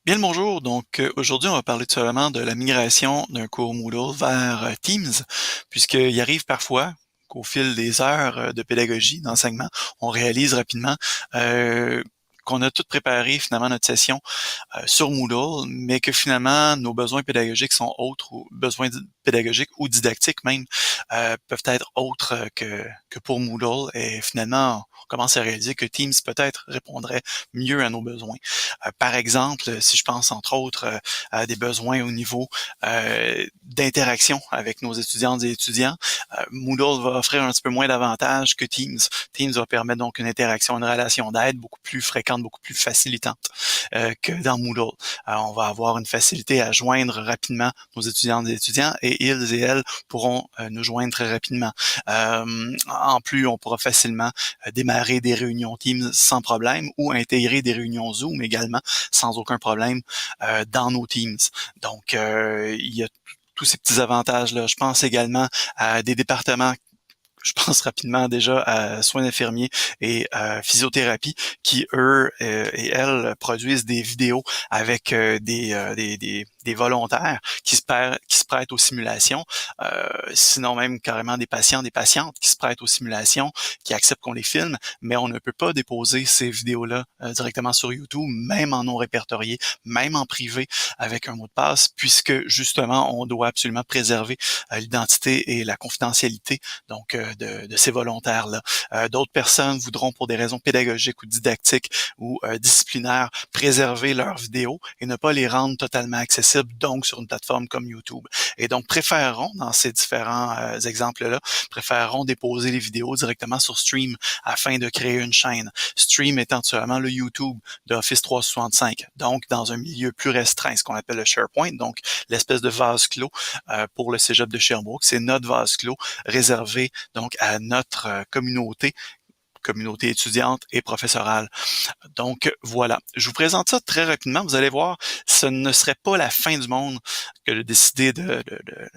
Bien le bonjour, aujourd'hui on va parler tout simplement de la migration d'un cours Moodle vers Teams, puisqu'il arrive parfois qu'au fil des heures de pédagogie, d'enseignement, on réalise rapidement euh, qu'on a tout préparé finalement notre session sur Moodle, mais que finalement nos besoins pédagogiques sont autres, ou pédagogiques ou didactiques même peuvent être autres que pour Moodle, et finalement on commence à réaliser que Teams peut-être répondrait mieux à nos besoins. Par exemple, si je pense entre autres à des besoins au niveau d'interaction avec nos étudiantes et étudiants, Moodle va offrir un petit peu moins d'avantages que Teams. Teams va permettre donc une interaction, une relation d'aide beaucoup plus fréquente, beaucoup plus facilitante que dans Moodle. On va avoir une facilité à joindre rapidement nos étudiantes et étudiants, et ils et elles pourront nous joindre très rapidement. En plus, on pourra facilement démarrer des réunions Teams sans problème, ou intégrer des réunions Zoom également sans aucun problème dans nos Teams. Donc, il y a tous ces petits avantages-là. Je pense également à des départements, je pense rapidement déjà à soins infirmiers et physiothérapie, qui eux et elles produisent des vidéos avec des volontaires qui se prêtent aux simulations, sinon même carrément des patients, des patientes qui se prêtent aux simulations, qui acceptent qu'on les filme, mais on ne peut pas déposer ces vidéos-là directement sur YouTube, même en non répertorié, même en privé avec un mot de passe, puisque justement on doit absolument préserver l'identité et la confidentialité donc de ces volontaires-là. D'autres personnes voudront, pour des raisons pédagogiques ou didactiques ou disciplinaires, préserver leurs vidéos et ne pas les rendre totalement accessibles, donc sur une plateforme comme YouTube. Et donc préféreront, dans ces différents exemples-là, préféreront déposer les vidéos directement sur Stream afin de créer une chaîne. Stream étant actuellement le YouTube d'Office 365, donc dans un milieu plus restreint, ce qu'on appelle le SharePoint, donc l'espèce de vase clos pour le Cégep de Sherbrooke. C'est notre vase clos réservé donc à notre communauté étudiante et professorale. Donc voilà, je vous présente ça très rapidement. Vous allez voir, ce ne serait pas la fin du monde que de décider de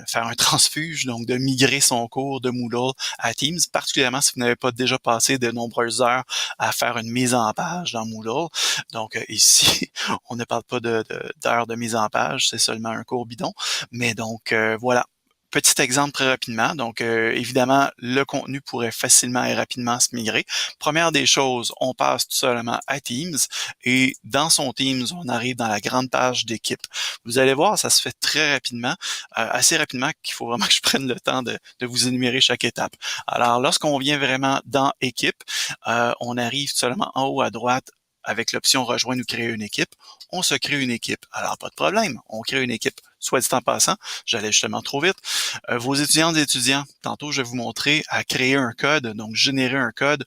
faire un transfuge, donc de migrer son cours de Moodle à Teams, particulièrement si vous n'avez pas déjà passé de nombreuses heures à faire une mise en page dans Moodle. Donc ici, on ne parle pas d'heures de mise en page, c'est seulement un cours bidon. Mais donc voilà. Petit exemple très rapidement. Donc, évidemment, le contenu pourrait facilement et rapidement se migrer. Première des choses, on passe tout simplement à Teams, et dans son Teams, on arrive dans la grande page d'équipe. Vous allez voir, ça se fait très rapidement, assez rapidement, qu'il faut vraiment que je prenne le temps de vous énumérer chaque étape. Alors, lorsqu'on vient vraiment dans équipe, on arrive tout simplement en haut à droite avec l'option rejoindre ou créer une équipe. On se crée une équipe. Alors, pas de problème, on crée une équipe. Soit dit en passant, j'allais justement trop vite. Vos étudiantes et étudiants, tantôt je vais vous montrer à créer un code, donc générer un code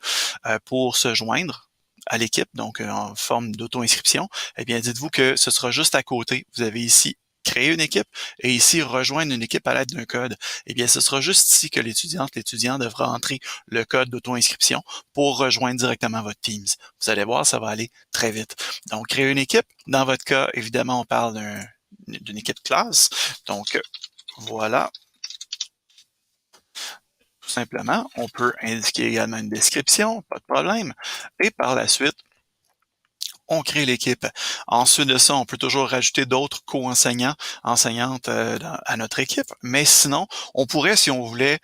pour se joindre à l'équipe, donc en forme d'auto-inscription. Eh bien, dites-vous que ce sera juste à côté. Vous avez ici créer une équipe et ici rejoindre une équipe à l'aide d'un code. Eh bien, ce sera juste ici que l'étudiant devra entrer le code d'auto-inscription pour rejoindre directement votre Teams. Vous allez voir, ça va aller très vite. Donc, créer une équipe. Dans votre cas, évidemment, on parle d'une équipe classe. Donc, voilà, tout simplement. On peut indiquer également une description, pas de problème. Et par la suite, on crée l'équipe. Ensuite de ça, on peut toujours rajouter d'autres co-enseignants, enseignantes à notre équipe. Mais sinon, on pourrait, si on voulait,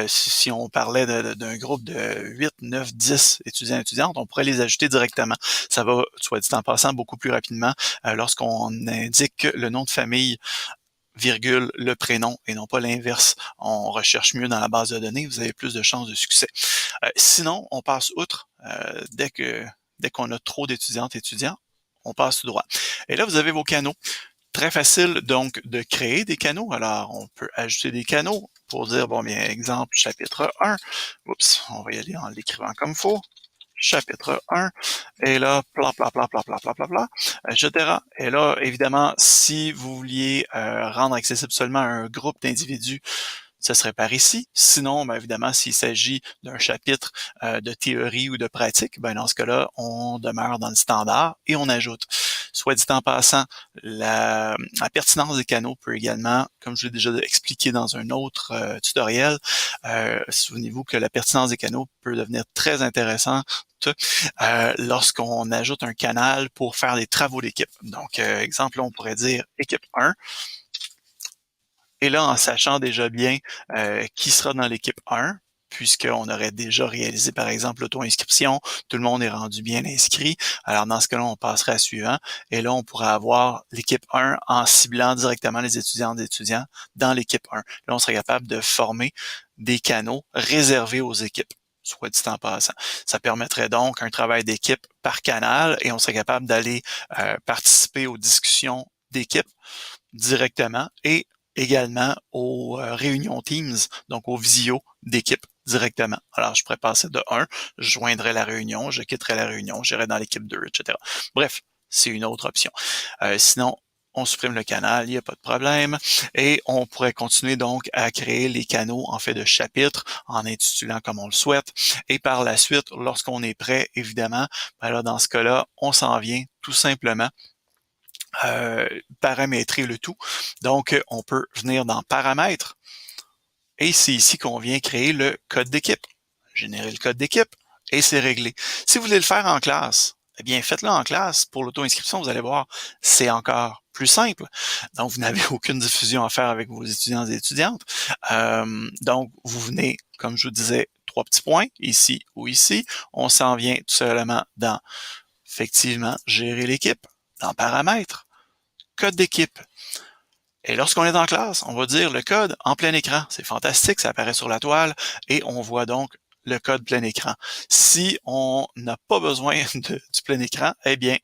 si on parlait d'un groupe de 8, 9, 10 étudiants et étudiantes, on pourrait les ajouter directement. Ça va, soit dit en passant, beaucoup plus rapidement lorsqu'on indique le nom de famille, virgule, le prénom, et non pas l'inverse. On recherche mieux dans la base de données, vous avez plus de chances de succès. Sinon, on passe outre dès qu'on a trop d'étudiantes et étudiants, on passe tout droit. Et là, vous avez vos canaux. Très facile donc de créer des canaux. Alors, on peut ajouter des canaux pour dire, bon, bien, exemple, chapitre 1. Oups, on va y aller en l'écrivant comme il faut. Chapitre 1, et là, bla bla bla bla bla bla bla bla, etc. Et là, évidemment, si vous vouliez rendre accessible seulement à un groupe d'individus, ce serait par ici. Sinon, bien évidemment, s'il s'agit d'un chapitre de théorie ou de pratique, ben dans ce cas-là, on demeure dans le standard et on ajoute. Soit dit en passant, la pertinence des canaux peut également, comme je l'ai déjà expliqué dans un autre tutoriel, souvenez-vous que la pertinence des canaux peut devenir très intéressante lorsqu'on ajoute un canal pour faire des travaux d'équipe. Donc, exemple, là, on pourrait dire équipe 1. Et là, en sachant déjà bien qui sera dans l'équipe 1, puisqu'on aurait déjà réalisé, par exemple, l'auto-inscription, tout le monde est rendu bien inscrit. Alors, dans ce cas-là, on passerait à suivant. Et là, on pourrait avoir l'équipe 1 en ciblant directement les étudiantes et étudiants dans l'équipe 1. Là, on serait capable de former des canaux réservés aux équipes, soit dit en passant. Ça permettrait donc un travail d'équipe par canal et on serait capable d'aller participer aux discussions d'équipe directement et également aux réunions Teams, donc aux visio d'équipe directement. Alors, je pourrais passer de 1, je joindrais la réunion, je quitterais la réunion, j'irais dans l'équipe 2, etc. Bref, c'est une autre option. Sinon, on supprime le canal, il n'y a pas de problème. Et on pourrait continuer donc à créer les canaux en fait de chapitres en intitulant comme on le souhaite. Et par la suite, lorsqu'on est prêt, évidemment, ben là, dans ce cas-là, on s'en vient tout simplement paramétrer le tout. Donc, on peut venir dans Paramètres et c'est ici qu'on vient créer le code d'équipe. Générer le code d'équipe et c'est réglé. Si vous voulez le faire en classe, eh bien, faites-le en classe. Pour l'auto-inscription, vous allez voir, c'est encore plus simple. Donc, vous n'avez aucune diffusion à faire avec vos étudiants et étudiantes. Donc, vous venez, comme je vous disais, 3 petits points, ici ou ici. On s'en vient tout simplement dans, effectivement, gérer l'équipe, dans Paramètres, code d'équipe. Et lorsqu'on est en classe, on va dire le code en plein écran. C'est fantastique, ça apparaît sur la toile et on voit donc le code plein écran. Si on n'a pas besoin du plein écran, eh bien,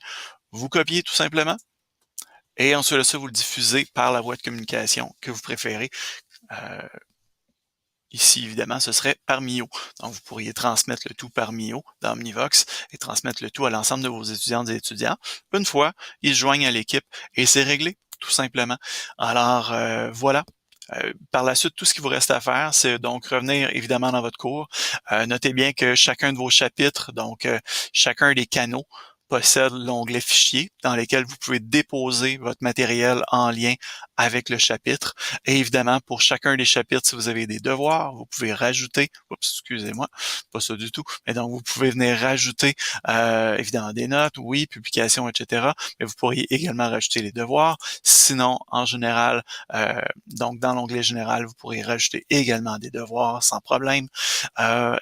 vous copiez tout simplement et ensuite de ça, vous le diffusez par la voie de communication que vous préférez. Ici, évidemment, ce serait par MIO. Donc, vous pourriez transmettre le tout par MIO dans Omnivox et transmettre le tout à l'ensemble de vos étudiantes et étudiants. Une fois, ils se joignent à l'équipe et c'est réglé, tout simplement. Alors, voilà. Par la suite, tout ce qu'il vous reste à faire, c'est donc revenir évidemment dans votre cours. Notez bien que chacun de vos chapitres, donc chacun des canaux, possède l'onglet Fichier dans lequel vous pouvez déposer votre matériel en lien avec le chapitre. Et évidemment, pour chacun des chapitres, si vous avez des devoirs, vous pouvez rajouter, excusez-moi, pas ça du tout, mais donc vous pouvez venir rajouter évidemment des notes, oui, publications, etc. Mais vous pourriez également rajouter les devoirs. Sinon, en général, donc dans l'onglet général, vous pourriez rajouter également des devoirs sans problème.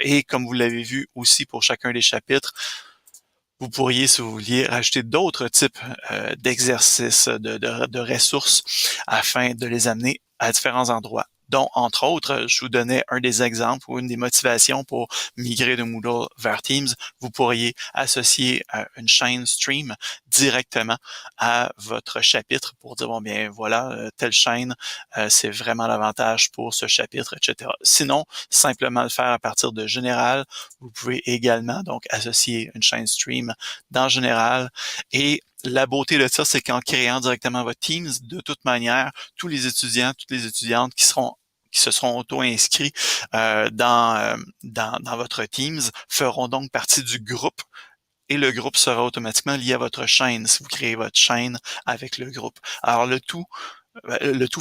Et comme vous l'avez vu aussi pour chacun des chapitres, vous pourriez, si vous vouliez, rajouter d'autres types d'exercices, de ressources afin de les amener à différents endroits. Donc, entre autres, je vous donnais un des exemples ou une des motivations pour migrer de Moodle vers Teams. Vous pourriez associer une chaîne stream directement à votre chapitre pour dire, bon, bien, voilà, telle chaîne, c'est vraiment l'avantage pour ce chapitre, etc. Sinon, simplement le faire à partir de Général. Vous pouvez également, donc, associer une chaîne stream dans Général et la beauté de ça, c'est qu'en créant directement votre Teams, de toute manière, tous les étudiants, toutes les étudiantes qui se seront auto-inscrits dans votre Teams feront donc partie du groupe et le groupe sera automatiquement lié à votre chaîne si vous créez votre chaîne avec le groupe. Alors le tout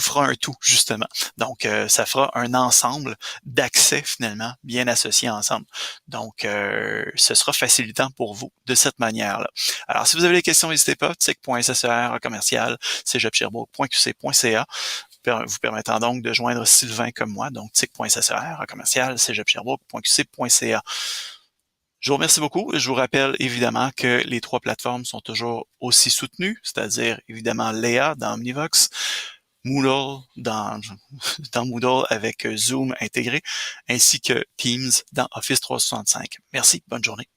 fera un tout, justement. Donc, ça fera un ensemble d'accès, finalement, bien associés ensemble. Donc, ce sera facilitant pour vous de cette manière-là. Alors, si vous avez des questions, n'hésitez pas, tic.sser@cégeps-sherbrooke.qc.ca vous permettant donc de joindre Sylvain comme moi, donc tic.sser@cégeps-sherbrooke.qc.ca. Je vous remercie beaucoup. Je vous rappelle évidemment que les 3 plateformes sont toujours aussi soutenues, c'est-à-dire évidemment Léa dans Omnivox, Moodle dans Moodle avec Zoom intégré, ainsi que Teams dans Office 365. Merci, bonne journée.